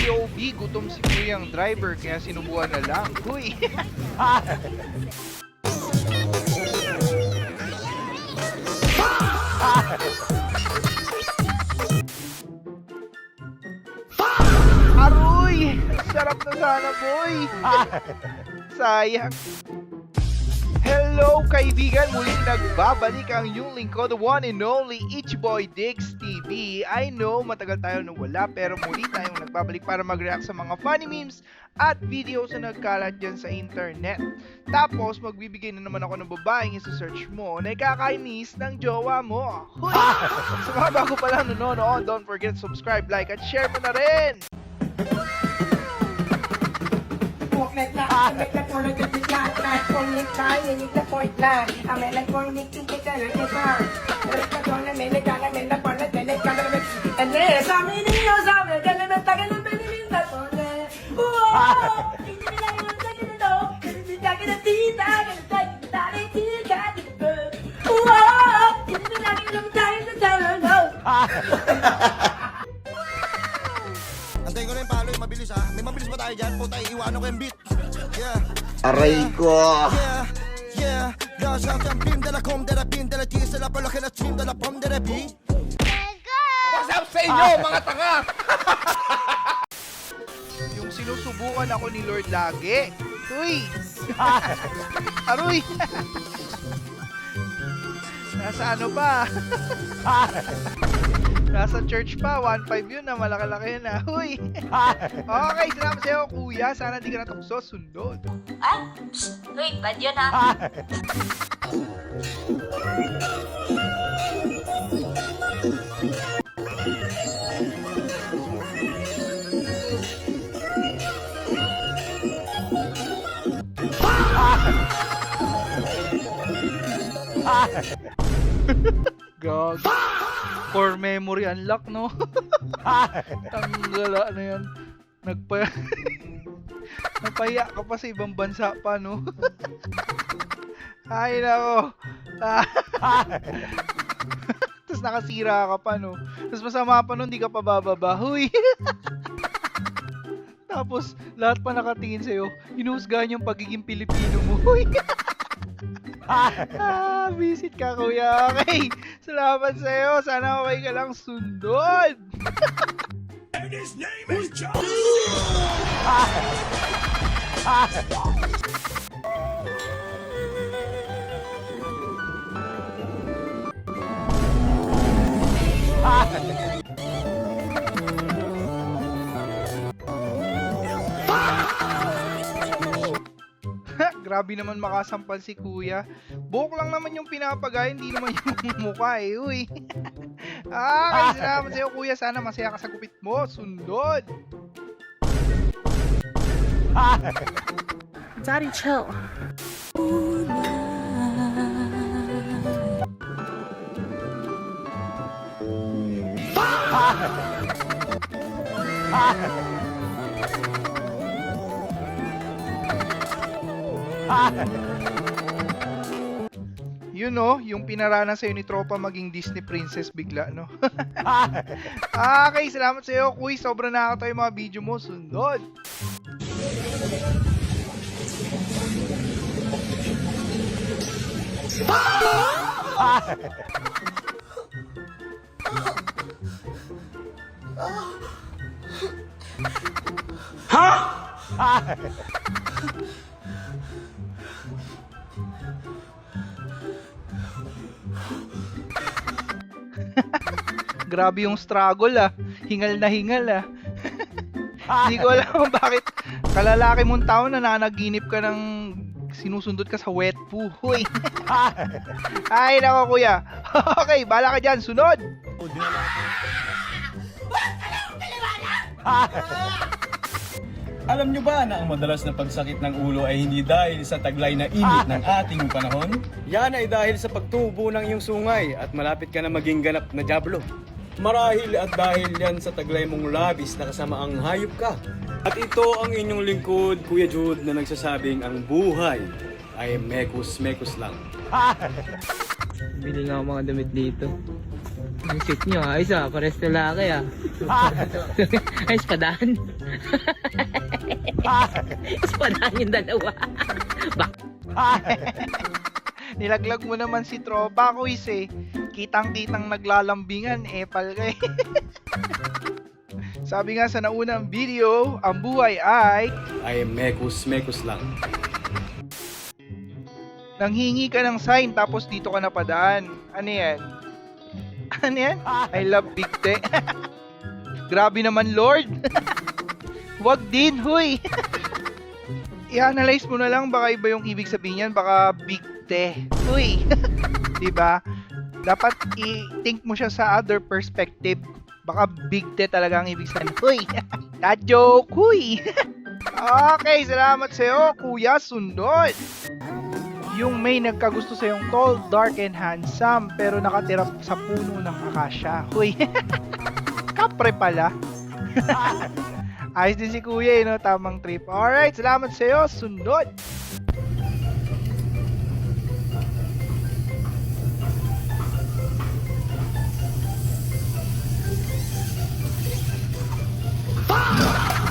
POV, gutom si kuyang driver kaya sinubukan na lang. Huy! Aroy! Sarap na sana, boy! Sayang. Hello kaibigan! Muling nagbabalik ang iyong lingkod, the one and only Ichiboy Diggs TV. I know matagal tayo nawala pero muli tayong nagbabalik para mag-react sa mga funny memes at videos na nagkalat dyan sa internet. Tapos magbibigay na naman ako ng babaeng isa-search mo na ikakainis ng jowa mo. Huy! Sa mga bago pa lang nanonood, don't forget to subscribe, like at share mo na rin! Antayin ko na yung palo, yung mabilis ha. May mabilis ba tayo dyan? Puta, iiwanan ko yung beat. Yeah. Aray ko! Yeah, yeah. Dans un film de la com, de la pin, de la tis, de la palo, que la stream, de la pom, de la bi. What's up sa inyo, mga tanga? Yung sinusubukan ako ni Lord lagi. Uy! Aroy! Nasa ano pa? Nasa church pa, 1.5 yun na, malaki-laki na. Uy! Okay, salamat sa'yo kuya. Sana di ka natukso, sundod. Ah? Psst! Uy, bad yun ha? Gag. Core memory unlock, no? Tanggala na yan. Napaya ka pa sa ibang bansa pa, no? Ay, nako. Tapos nakasira ka pa, no? Tapos masama pa nun, di ka pa bababa. Huy! Tapos, lahat pa nakatingin sa'yo. Hinuhusgahan yung pagiging Pilipino mo. Huy! Visit ka kuya. Okay, salamat sa'yo. Sana okay ka lang, sundod. And his name is John. Grabe naman makasampal si kuya. Buhok lang naman yung pinapagay, hindi naman yung mukha eh. Uy. Okay, salamat sa'yo kuya. Sana masaya ka sa gupit mo. Sundod. Daddy, chill. You know, yung pinaranas sa'yo ni Tropa maging Disney princess bigla, no? Okay, salamat sa'yo, kuy. Sobrang nakakatawa yung mga video mo. Sundod. Grabe yung struggle ah. Hingal na hingal ah. Hindi ko alam kung bakit kalalaki mong tao na nanaginip ka ng sinusundot ka sa wet poo. Huy. Ay nako kuya. Okay, bala ka dyan. Sunod. Alam nyo ba na ang madalas na pagsakit ng ulo ay hindi dahil sa taglay na init ng ating panahon? Yan ay dahil sa pagtubo ng iyong sungay at malapit ka na maging ganap na dyablo. Marahil at dahil yan sa taglay mong labis na kasamaang hayop ka. At ito ang inyong lingkod, Kuya Jude, na nagsasabing ang buhay ay mekos-mekos lang. Bili nga ako mga damit dito. Ang sweet nyo, ayos ah, pares lalaki ah. Ay, espadahan. Espadahan yung dalawa. Nilaglag mo naman si tropa ko eh. Kitang-kitang naglalambingan, epal ka eh. Sabi nga sa naunang video, ang buhay ay Ay mekus lang. nanghingi ka ng sign tapos dito ka napadaan. Ano yan? Ano yan? I love Big Te. Grabe naman, Lord. Wag din, huy. I-analyze mo na lang, baka iba yung ibig sabihin yan, baka Big Te. Huy. Diba? Dapat i-think mo siya sa other perspective. Baka Big Te talaga ang ibig sabihin. Huy. That joke, huy. Okay, salamat sa'yo, Kuya Sundot. Yung may nagkagusto sa yung tall, dark, and handsome pero nakatira sa puno ng akasya. Huy. Kapre pala. Ayos din si Kuya, no? Tamang trip. Alright, salamat sa'yo, Sundot.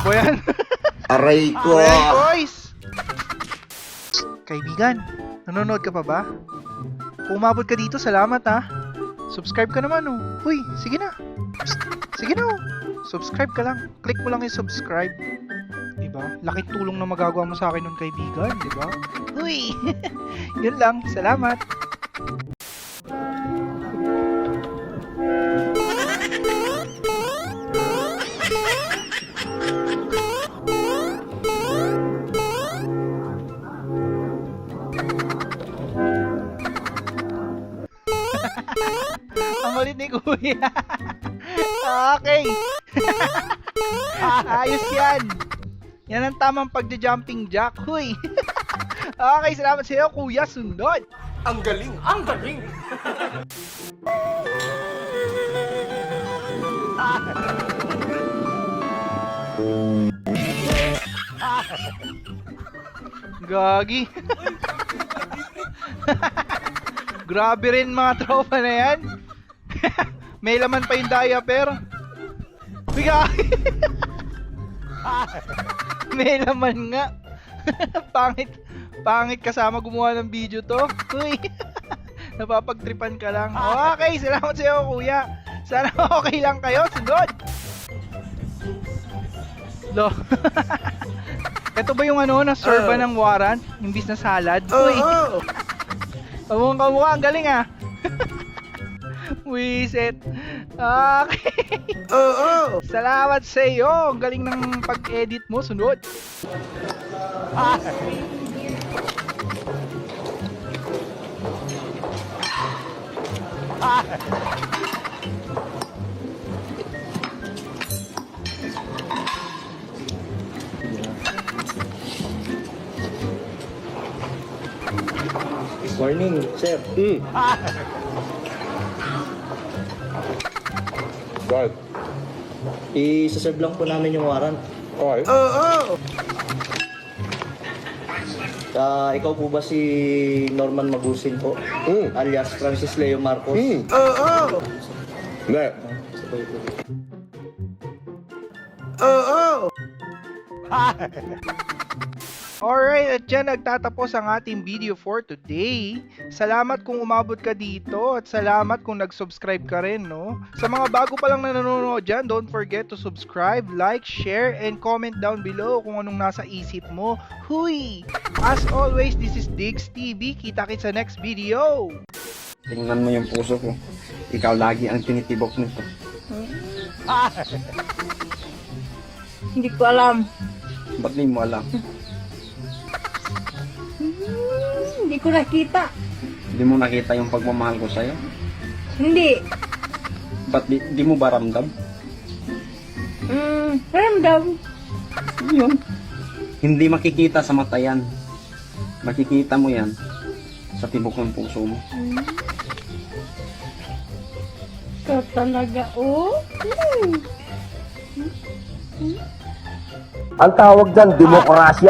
Boyan. Aray ko. Ayan, boys! Kaibigan, nanonood ka pa ba? Kung umabot ka dito, salamat ha. Subscribe ka naman oh. Uy, sige na. Psst, sige na oh. Subscribe ka lang. Click mo lang yung subscribe. Diba? Laking tulong na magagawa mo sa akin nun, kaibigan. Diba? Uy! Yun lang. Salamat. Ang ulit ni Kuya. Okay. Ayos yan. Yan ang tamang pagja-jumping jack. Huy. Okay, salamat sa iyo, Kuya Sundot. Ang galing. Ang galing. Gagi. Grabe rin mga tropa na yan. May laman pa yung diaper. Biga. May laman nga. Pangit kasama gumawa ng video to. Uy. Napapagtripan ka lang. Okay, salamat sa iyo, Kuya. Sana okay lang kayo. Sundot. Lo. Ito ba yung ano, na-serve ng warrant? Imbis na salad? Uy. Kamukha, ang galing ah. Wiset. Okay. Salamat sa iyo. Ang galing ng pag-edit mo. Sunod. Morning, sir. God. I-serve lang po namin yung warrant. Okay. Ikaw po ba si Norman Magusin po? Alias Francis Leo Marcos? Hindi. Sabay po. Alright, at dyan nagtatapos ang ating video for today. Salamat kung umabot ka dito at salamat kung nag-subscribe ka rin, no? Sa mga bago pa lang na nanonood dyan, don't forget to subscribe, like, share, and comment down below kung anong nasa isip mo. Huy! As always, this is Diggs TV. Kita-kits sa next video! Tingnan mo yung puso ko. Ikaw lagi ang tinitibok nito. Hindi ko alam. Ba't di mo alam? Hindi ko nakita. Di mo nakita yung pagmamahal ko sa'yo? Hindi. Ba't di mo ba ramdam? Ramdam. Yun. Hindi makikita sa mata yan. Makikita mo yan sa tibok ng puso mo. Ikaw talaga, oh. Ang tawag dyan, demokrasya.